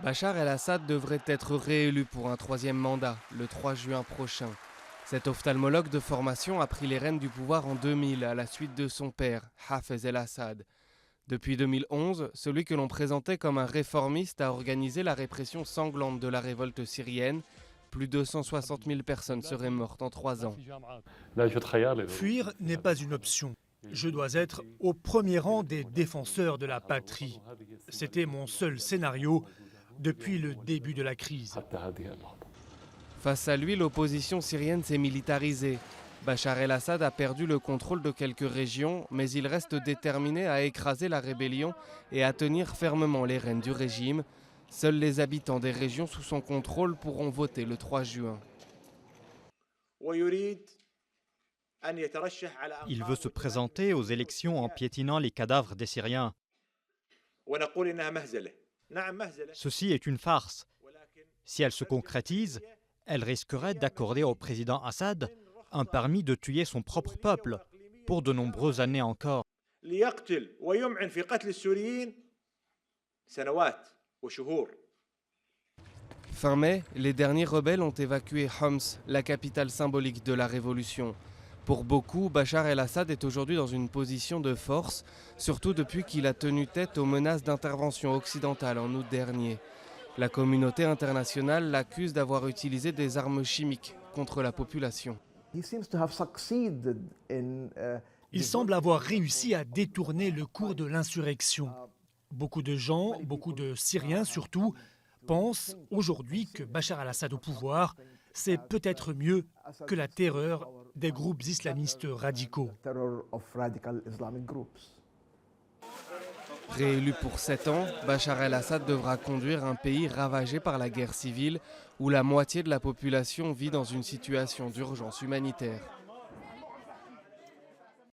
Bachar el-Assad devrait être réélu pour un troisième mandat, le 3 juin prochain. Cet ophtalmologue de formation a pris les rênes du pouvoir en 2000 à la suite de son père, Hafez el-Assad. Depuis 2011, celui que l'on présentait comme un réformiste a organisé la répression sanglante de la révolte syrienne. Plus de 160 000 personnes seraient mortes en 3 ans. Fuir n'est pas une option. Je dois être au premier rang des défenseurs de la patrie. C'était mon seul scénario depuis le début de la crise. Face à lui, l'opposition syrienne s'est militarisée. Bachar el-Assad a perdu le contrôle de quelques régions, mais il reste déterminé à écraser la rébellion et à tenir fermement les rênes du régime. Seuls les habitants des régions sous son contrôle pourront voter le 3 juin. Il veut se présenter aux élections en piétinant les cadavres des Syriens. Ceci est une farce. Si elle se concrétise, elle risquerait d'accorder au président Assad un permis de tuer son propre peuple pour de nombreuses années encore. Fin mai, les derniers rebelles ont évacué Homs, la capitale symbolique de la révolution. Pour beaucoup, Bachar el-Assad est aujourd'hui dans une position de force, surtout depuis qu'il a tenu tête aux menaces d'intervention occidentale en août dernier. La communauté internationale l'accuse d'avoir utilisé des armes chimiques contre la population. Il semble avoir réussi à détourner le cours de l'insurrection. Beaucoup de gens, beaucoup de Syriens surtout, pensent aujourd'hui que Bachar el-Assad au pouvoir, c'est peut-être mieux que la terreur des groupes islamistes radicaux. Réélu pour 7 ans, Bachar el-Assad devra conduire un pays ravagé par la guerre civile où la moitié de la population vit dans une situation d'urgence humanitaire.